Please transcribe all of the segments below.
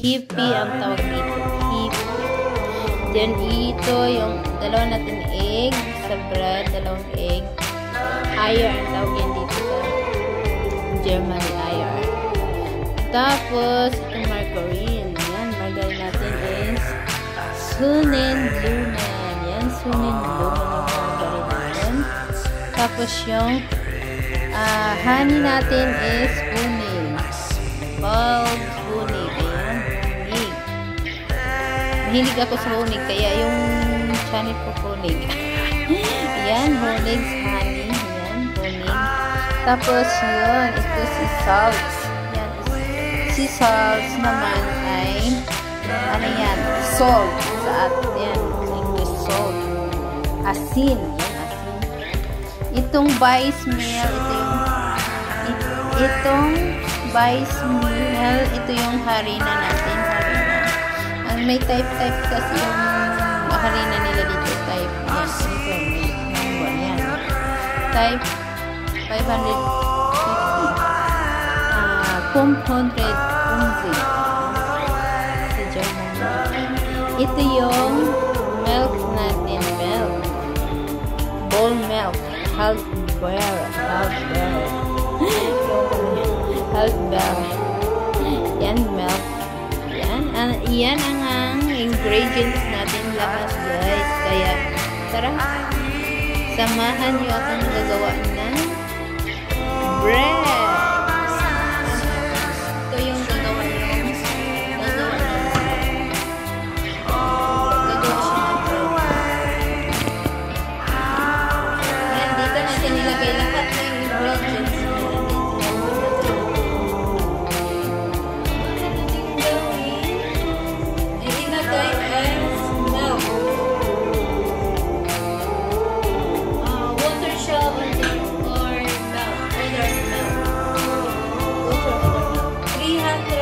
Hippie ang tawag dito. Hippie. Then, ito yung dalawa natin egg sa bread. Dalawang egg. Ayer ang tawag yan dito sa Germany. Ayer. Tapos, itong margarine. Yan, margarine natin is Sonnenblumen. Yan, Sonnenblumen yung margarine natin. Tapos, yung honey natin is Honig. Bulb Honig. Ayan, Honig. Mahilig ako sa Honig, kaya yung channel ko Honig. Ayan, Honig's honey. Ayan, Honig. Tapos, yun, ito si salt. Ayan, si salt naman ay, ano yan, salt. Sa atin, yan, sa English, salt. Asin. Itong vice meal, itong vice meal, ito yung harina natin, harina. May type kasi yung harina nila dito, type, yan, ito, number, yan. Type 550, 550, sa German. Ito yung milk natin, milk, whole milk. Halbberg. Yan, milk. Yan ang ingredients natin lahat, guys. Kaya, tara, samahan nyo akong gagawa ng bread. Ito yung gagawa ng bread. Nilagay lahat ng ingredients. Ilagay as milk. Water shell or milk. Either milk. Water or milk. 300.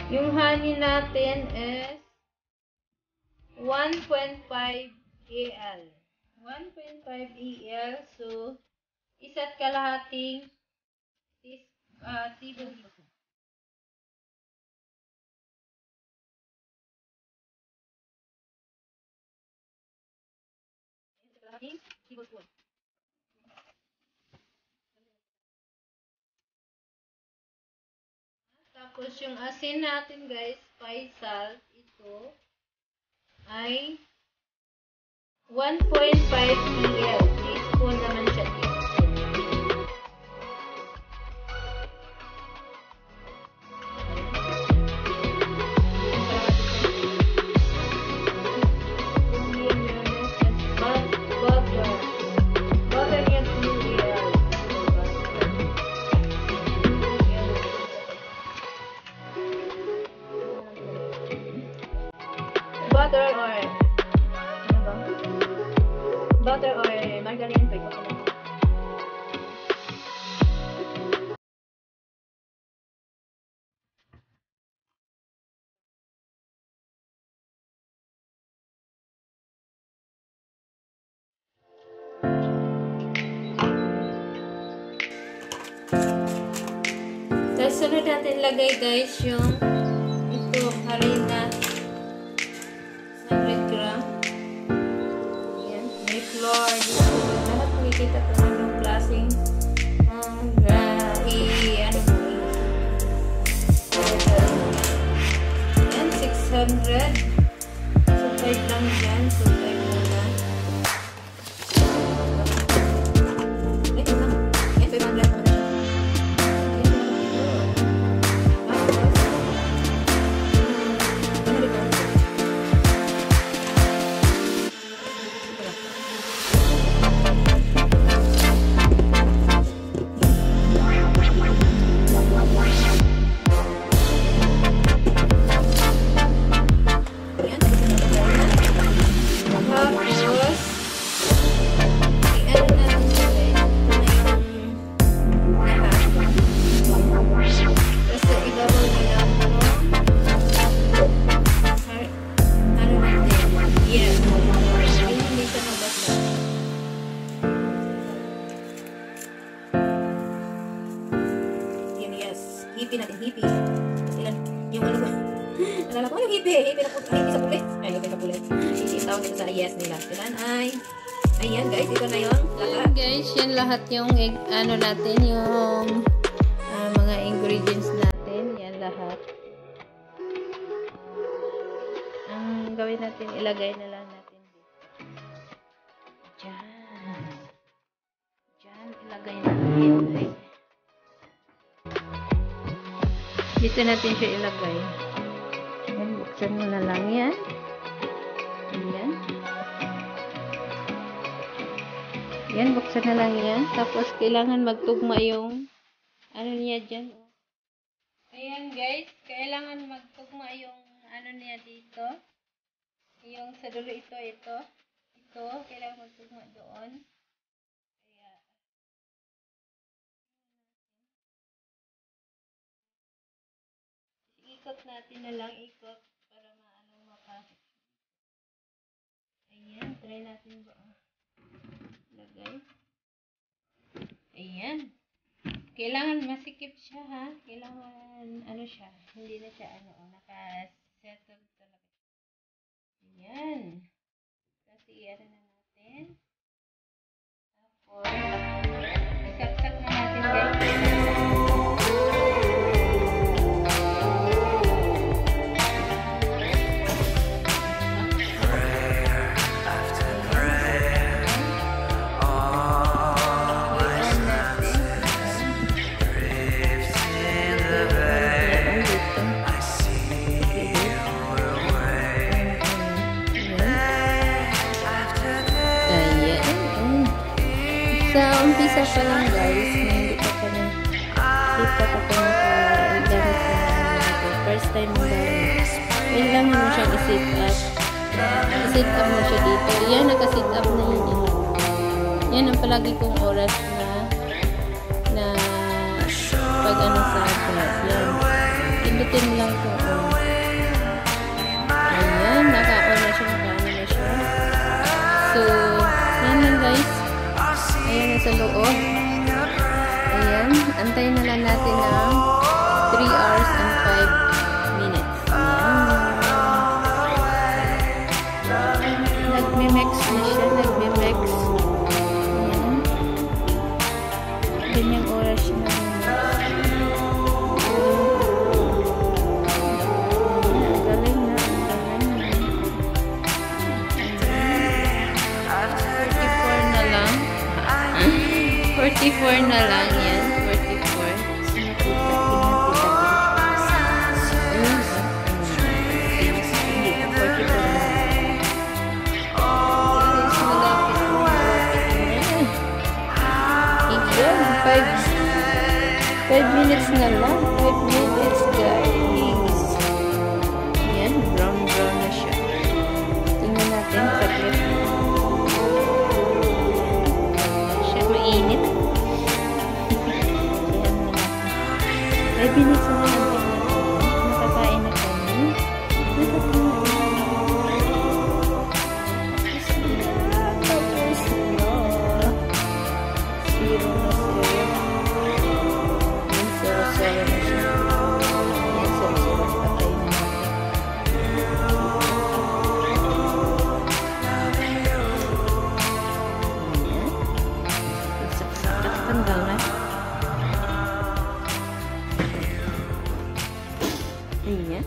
Yung honey natin is 1.5 EL. 1.5 EL. So, isa't kalahating tablespoon. Tapos yung asin natin, guys, spice salt, ito ay 1.5 EL. Teaspoon naman siya, teaspoon. Butter or margarine, pwede ko. Tapos sunod natin lagay, guys, yung ito, harina. 100 gram. Ayan, may flour dito. Lahat makikita ko na yung klaseng ayan, 600. Subside lang dyan. Subside muna. Ito lang. Ito yung mga na siya. hippie natin, hippie. Tapos ilan, yung ano ba? Alala ko, yung hippie sa pulit. Ay, hippie sa pulit. Hippie tawag ito sa yes nila. Ilan ay, ayan guys, ito na yung lahat. Ayan guys, yan lahat yung ano natin, yung mga ingredients natin. Yan lahat. Ang gawin natin, ilagay na lang natin dito. Diyan. Diyan, ilagay natin. Dito natin siya ilagay. Yan, buksan mo na lang yan. Ayan. Yan, buksan na lang yan. Tapos, kailangan magtugma yung ano niya dyan. Ayan guys, kailangan magtugma yung ano niya dito. Yung sa dulo ito. Ito, kailangan magtugma doon. Kaya, ikot natin na lang, ikot para maano maka. Ayan, try natin ba. Lagay. Ayan. Kailangan masikip siya ha. Kailangan ano siya. Hindi na siya ano, naka-settle talaga. Ayan. Kasi i-ano na natin. Tapos, isaksak na natin guys. Sa umpisa pa lang guys, hindi pa kami nakagamit ng first time mo guys. Kailangan mo siyang i-set up. I-set up mo siya dito. Yan, naka-set up na yun. Yan ang palagi kong oras na pag ano sa akin. Yan. Pindutin lang kung on. Ayan, naka-on na siya, naka-on na siya. So, yan lang guys. Ayan sa loob. Ayan. Antayin na lang natin ng 3 hours and 5 minutes. Ayan. Nagme-mix na siya. Nagme-mix. Ayan. Ganyang oras siya nagme-mix. Ang galing na. Ang galing na. 44 na lang. 44 na lang yan. 44. Ayan. 5 minutes na lang. 5 minutes guys. Ayan. Brown na siya. Tingnan natin. Saglit. Mainit. Ay, binigsan na lang natin. Nakakain na kami. Tapos na. Zero na siya. Yung zero na siya. Yung zero patay na natin. Tanggal na. Ayan.